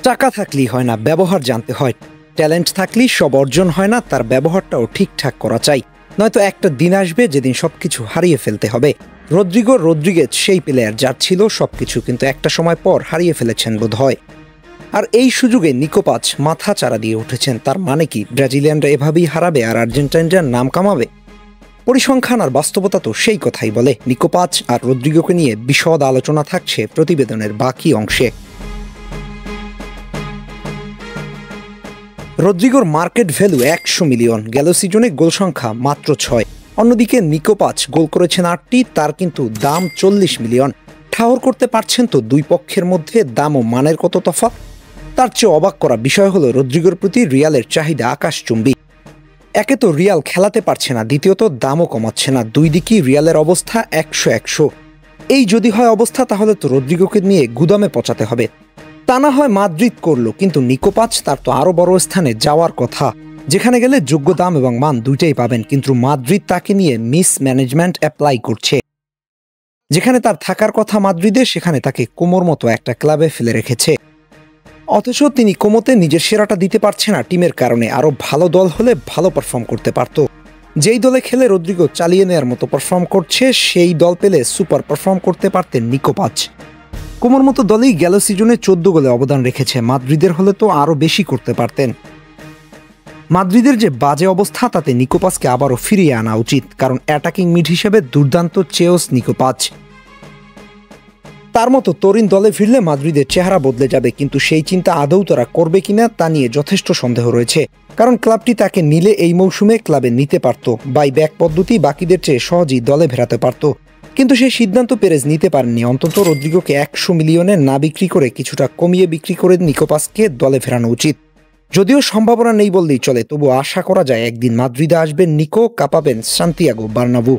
টাকা থাকলেই হয় না, ব্যবহার জানতে হয়। ট্যালেন্ট থাকলেই সব অর্জন হয় না, তার ব্যবহারটাও ঠিকঠাক করা চাই। নয়তো একটা দিন আসবে যেদিন সবকিছু হারিয়ে ফেলতে হবে। রদ্রিগো রদ্রিগেজ সেই প্লেয়ার যার ছিল সবকিছু, কিন্তু একটা সময় পর হারিয়ে ফেলেছেন বোধ হয়। আর এই সুযোগে নিকো পাচ মাথা চারা দিয়ে উঠেছেন। তার মানে কি ব্রাজিলিয়ানরা এভাবেই হারাবে আর আর্জেন্টাইনরা নাম কামাবে? পরিসংখ্যান আর বাস্তবতা তো সেই কথাই বলে। নিকো পাচ আর রদ্রিগোকে নিয়ে বিশদ আলোচনা থাকছে প্রতিবেদনের বাকি অংশে। রদ্রিগোর মার্কেট ভ্যালু 100 মিলিয়ন, গেল সিজনে গোল সংখ্যা মাত্র 6। অন্যদিকে নিকো পাচ গোল করেছেন 8টি, তার কিন্তু দাম 40 মিলিয়ন। ঠাহর করতে পারছেন তো দুই পক্ষের মধ্যে দাম ও মানের কত তফাৎ? তার চেয়ে অবাক করা বিষয় হলো রদ্রিগোর প্রতি রিয়ালের চাহিদা আকাশচুম্বী। একে তো রিয়াল খেলাতে পারছে না, দ্বিতীয়ত দামও কমাচ্ছে না। দুই দিকেই রিয়ালের অবস্থা 100-100। এই যদি হয় অবস্থা, তাহলে তো রদ্রিগোকে নিয়ে গুদামে পচাতে হবে। তা না হয় মাদ্রিদ করলো, কিন্তু নিকো পাচ তার তো আরও বড় স্থানে যাওয়ার কথা, যেখানে গেলে যোগ্য দাম এবং মান দুইটাই পাবেন। কিন্তু মাদ্রিদ তাকে নিয়ে মিস ম্যানেজমেন্ট অ্যাপ্লাই করছে। যেখানে তার থাকার কথা মাদ্রিদে, সেখানে তাকে কোমোর মতো একটা ক্লাবে ফেলে রেখেছে। অথচ তিনি কোমোতে নিজের সেরাটা দিতে পারছে না টিমের কারণে। আরও ভালো দল হলে ভালো পারফর্ম করতে পারত। যেই দলে খেলে রদ্রিগো চালিয়ে নেওয়ার মতো পারফর্ম করছে, সেই দল পেলে সুপার পারফর্ম করতে পারতেন নিকো পাচ। কোমোর মতো দলেই গেল সিজনে 14 গোলে অবদান রেখেছে। মাদ্রিদের হলে তো আরও বেশি করতে পারতেন। মাদ্রিদের যে বাজে অবস্থা, তাতে নিকো পাচকে আবারও ফিরিয়ে আনা উচিত, কারণ অ্যাটাকিং মিড হিসেবে দুর্দান্ত চেয়স নিকো পাচ। তার মতো তরুণ দলে ফিরলে মাদ্রিদের চেহারা বদলে যাবে, কিন্তু সেই চিন্তা আদৌ তারা করবে কিনা তা নিয়ে যথেষ্ট সন্দেহ রয়েছে। কারণ ক্লাবটি তাকে নিলে এই মৌসুমে ক্লাবে নিতে পারত, বাই ব্যাক পদ্ধতি বাকিদের চেয়ে সহজেই দলে ফেরাতে পারত। কিন্তু সেই সিদ্ধান্ত পেরেজ নিতে পারেননি। অন্তত রদ্রিগোকে 100 মিলিয়নে না বিক্রি করে কিছুটা কমিয়ে বিক্রি করে নিকো পাচকে দলে ফেরানো উচিত। যদিও সম্ভাবনা নেই বললেই চলে, তবু আশা করা যায় একদিন মাদ্রিদে আসবেন নিকো, কাঁপাবেন সান্তিয়াগো বার্নাব্যু।